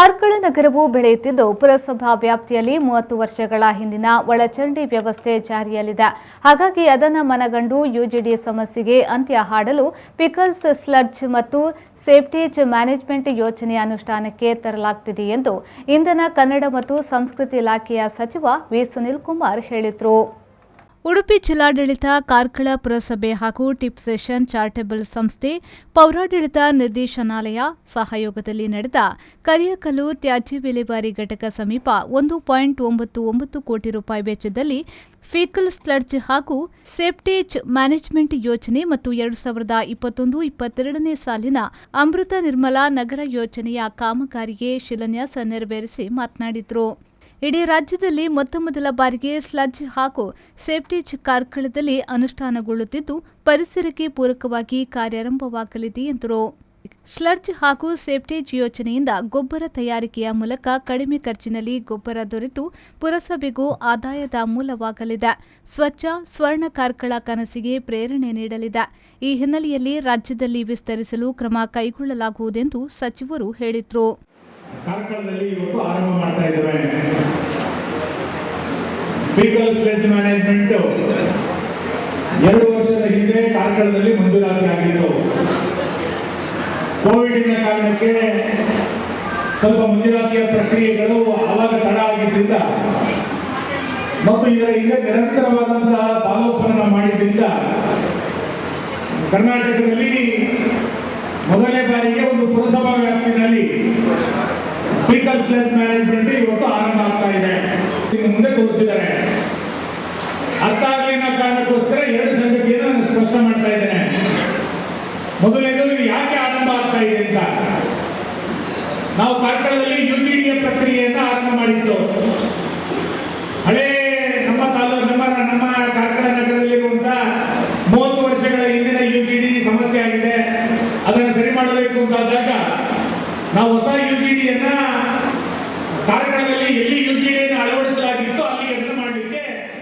ಕಾರ್ಕಳ ನಗರವು ಬೆಳೆಯುತ್ತಿದ್ದು ಪುರಸಭಾ ವ್ಯಾಪ್ತಿಯಲ್ಲಿ 30 ವರ್ಷಗಳ ಹಿಂದಿನ ಒಳಚರಂಡಿ ವ್ಯವಸ್ಥೆ ಜಾರಿಯಲ್ಲಿದೆ. ಹಾಗಾಗಿ ಅದನ್ನು ಮನಗಂಡು ಯುಜಿಡಿ ಸಮಸ್ಯೆಗೆ ಅಂತ್ಯ ಹಾಡಲು ಪಿಕಲ್ಸ್ ಸ್ಲಡ್ಜ್ ಮತ್ತು ಸೇಫ್ಟೇಜ್ ಮ್ಯಾನೇಜ್ಮೆಂಟ್ ಯೋಜನೆ ಅನುಷ್ಠಾನಕ್ಕೆ ತರಲಾಗುತ್ತಿದೆ ಎಂದು ಇಂಧನ, ಕನ್ನಡ ಮತ್ತು ಸಂಸ್ಕೃತಿ ಇಲಾಖೆಯ ಸಚಿವ ವಿ. ಸುನೀಲ್ ಕುಮಾರ್ ಹೇಳಿದರು. ಉಡುಪಿ ಜಿಲ್ಲಾಡಳಿತ, ಕಾರ್ಕಳ ಪುರಸಭೆ ಹಾಗೂ ಟಿಪ್ಸೆಷನ್ ಚಾರಿಟಬಲ್ ಸಂಸ್ಥೆ, ಪೌರಾಡಳಿತ ನಿರ್ದೇಶನಾಲಯ ಸಹಯೋಗದಲ್ಲಿ ನಡೆದ ಕರಿಯಕಲ್ಲು ತ್ಯಾಜ್ಯ ವಿಲೇವಾರಿ ಘಟಕ ಸಮೀಪ 1.99 ಕೋಟಿ ರೂಪಾಯಿ ವೆಚ್ಚದಲ್ಲಿ ಫೀಕಲ್ ಸ್ಲಡ್ಜ್ ಹಾಗೂ ಸೇಫ್ಟೇಜ್ ಮ್ಯಾನೇಜ್ಮೆಂಟ್ ಯೋಜನೆ ಮತ್ತು 2021-22ನೇ ಸಾಲಿನ ಅಮೃತ ನಿರ್ಮಲಾ ನಗರ ಯೋಜನೆಯ ಕಾಮಗಾರಿಗೆ ಶಿಲಾನ್ಯಾಸ ನೆರವೇರಿಸಿ ಮಾತನಾಡಿದರು. ಇಡೀ ರಾಜ್ಯದಲ್ಲಿ ಮೊತ್ತಮೊದಲ ಬಾರಿಗೆ ಸ್ಲಡ್ಜ್ ಹಾಗೂ ಸೇಫ್ಟೇಜ್ ಕಾರ್ಕಳದಲ್ಲಿ ಅನುಷ್ಠಾನಗೊಳ್ಳುತ್ತಿದ್ದು ಪರಿಸರಕ್ಕೆ ಪೂರಕವಾಗಿ ಕಾರ್ಯಾರಂಭವಾಗಲಿದೆ ಎಂದರು. ಸ್ಲಡ್ಜ್ ಹಾಗೂ ಸೇಫ್ಟೇಜ್ ಯೋಜನೆಯಿಂದ ಗೊಬ್ಬರ ತಯಾರಿಕೆಯ ಮೂಲಕ ಕಡಿಮೆ ಖರ್ಚಿನಲ್ಲಿ ಗೊಬ್ಬರ ದೊರೆತು ಪುರಸಭೆಗೂ ಆದಾಯದ ಮೂಲವಾಗಲಿದೆ. ಸ್ವಚ್ಛ ಸ್ವರ್ಣ ಕಾರ್ಕಳ ಕನಸಿಗೆ ಪ್ರೇರಣೆ ನೀಡಲಿದೆ. ಈ ಹಿನ್ನೆಲೆಯಲ್ಲಿ ರಾಜ್ಯದಲ್ಲಿ ವಿಸ್ತರಿಸಲು ಕ್ರಮ ಕೈಗೊಳ್ಳಲಾಗುವುದೆಂದು ಸಚಿವರು ಹೇಳಿದರು. ಕಾರ್ಕಳದಲ್ಲಿ ಇವತ್ತು ಆರಂಭ ಮಾಡ್ತಾ ಇದ್ದೇವೆ. ಫೀಕಲ್ ಸ್ಲೆಡ್ಜ್ ಮ್ಯಾನೇಜ್ಮೆಂಟ್ 2 ವರ್ಷದ ಹಿಂದೆ ಕಾರ್ಕಳದಲ್ಲಿ ಮಂಜೂರಾತಿ ಆಗಿತ್ತು. ಕೋವಿಡ್ನ ಕಾರಣಕ್ಕೆ ಸ್ವಲ್ಪ ಮಂಜೂರಾತಿಯ ಪ್ರಕ್ರಿಯೆಗಳು ಆವಾಗ ತಡ ಆಗಿದ್ದರಿಂದ ಮತ್ತು ಇದರ ಹಿಂದೆ ನಿರಂತರವಾದಂತಹ ಫಾಲೋಅಪ್ ಅನ್ನು ಮಾಡಿದ್ದರಿಂದ ಕರ್ನಾಟಕದಲ್ಲಿ ಮೊದಲನೇ ಬಾರಿಗೆ ಒಂದು ಪುರಸಭಾ ವ್ಯಾಪ್ತಿಯಲ್ಲಿ ಫೀಕಲ್ ಸ್ಲಡ್ಜ್ ಮ್ಯಾನೇಜ್ಮೆಂಟ್ ಇವತ್ತು ಆರಂಭ ಆಗ್ತಾ ಇದೆ. ಮುಂದೆ ತೋರಿಸಿದ್ದಾರೆ. ಅರ್ಥ ಆಗಲಿನ ಕಾರಣಕ್ಕೋಸ್ಕರ 2 ಸಂಗತಿಯನ್ನು ನಾನು ಸ್ಪಷ್ಟ ಮಾಡ್ತಾ ಇದ್ದೇನೆ. ಮೊದಲನೇದು, ಇದು ಯಾಕೆ ಆರಂಭ ಆಗ್ತಾ ಇದೆ ಅಂತ. ನಾವು ಕಾರ್ಕಳದಲ್ಲಿ ಯುಜಿಡಿಯ ಪ್ರಕ್ರಿಯೆಯನ್ನು ಆರಂಭ ಮಾಡಿತ್ತು. ಹಳೇ ನಮ್ಮ ಕಾರ್ಕಳ ನಗರದಲ್ಲಿರುವಂತಹ 30 ವರ್ಷಗಳ ಹಿಂದಿನ ಯುಜಿಡಿ ಸಮಸ್ಯೆ ಆಗಿದೆ. ಅದನ್ನು ಸರಿ ಮಾಡಬೇಕು ಅಂತಾದಾಗ ನಾವು ಹೊಸ ಯುಜಿಡಿಯನ್ನ ಕಾರ್ಕಳದಲ್ಲಿ ಎಲ್ಲಿ ಯುಜಿಡಿಯನ್ನು ಅಳವಡಿಸಲಾಗಿತ್ತು ಅಲ್ಲಿ ಅದನ್ನು ಮಾಡಲಿಕ್ಕೆ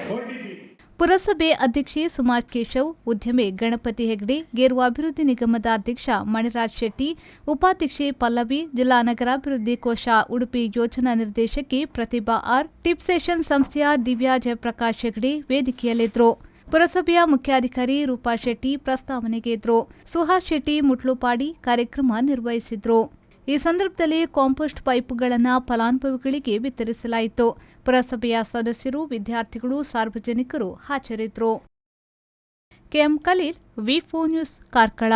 ಹೊರಟಿದ್ವಿ. ಪುರಸಭೆ ಅಧ್ಯಕ್ಷೆ ಸುಮಾ ಕೇಶವ್, ಉದ್ಯಮಿ ಗಣಪತಿ ಹೆಗ್ಡೆ, ಗೇರು ಅಭಿವೃದ್ಧಿ ನಿಗಮದ ಅಧ್ಯಕ್ಷ ಮಣಿರಾಜ್ ಶೆಟ್ಟಿ, ಉಪಾಧ್ಯಕ್ಷೆ ಪಲ್ಲವಿ, ಜಿಲ್ಲಾ ನಗರಾಭಿವೃದ್ಧಿ ಕೋಶ ಉಡುಪಿ ಯೋಜನಾ ನಿರ್ದೇಶಕಿ ಪ್ರತಿಭಾ ಆರ್, ಟಿಪ್ಸೆಷನ್ ಸಂಸ್ಥೆಯ ದಿವ್ಯಾ ಜಯಪ್ರಕಾಶ್ ಹೆಗ್ಡೆ ವೇದಿಕೆಯಲ್ಲಿದ್ದರು. ಪುರಸಭೆಯ ಮುಖ್ಯಾಧಿಕಾರಿ ರೂಪಾ ಶೆಟ್ಟಿ ಪ್ರಸ್ತಾವನೆಗೆ ಇದ್ರು. ಸುಹಾಸ್ ಶೆಟ್ಟಿ ಮುಟ್ಲುಪಾಡಿ ಕಾರ್ಯಕ್ರಮ ನಿರ್ವಹಿಸಿದ್ರು. ಈ ಸಂದರ್ಭದಲ್ಲಿ ಕಾಂಪೋಸ್ಟ್ ಪೈಪ್ಗಳನ್ನು ಫಲಾನುಭವಿಗಳಿಗೆ ವಿತರಿಸಲಾಯಿತು. ಪುರಸಭೆಯ ಸದಸ್ಯರು, ವಿದ್ಯಾರ್ಥಿಗಳು, ಸಾರ್ವಜನಿಕರು ಹಾಜರಿದ್ದರು. ಕೆಎಂ ಖಲೀಲ್, ವಿ4 ನ್ಯೂಸ್, ಕಾರ್ಕಳ.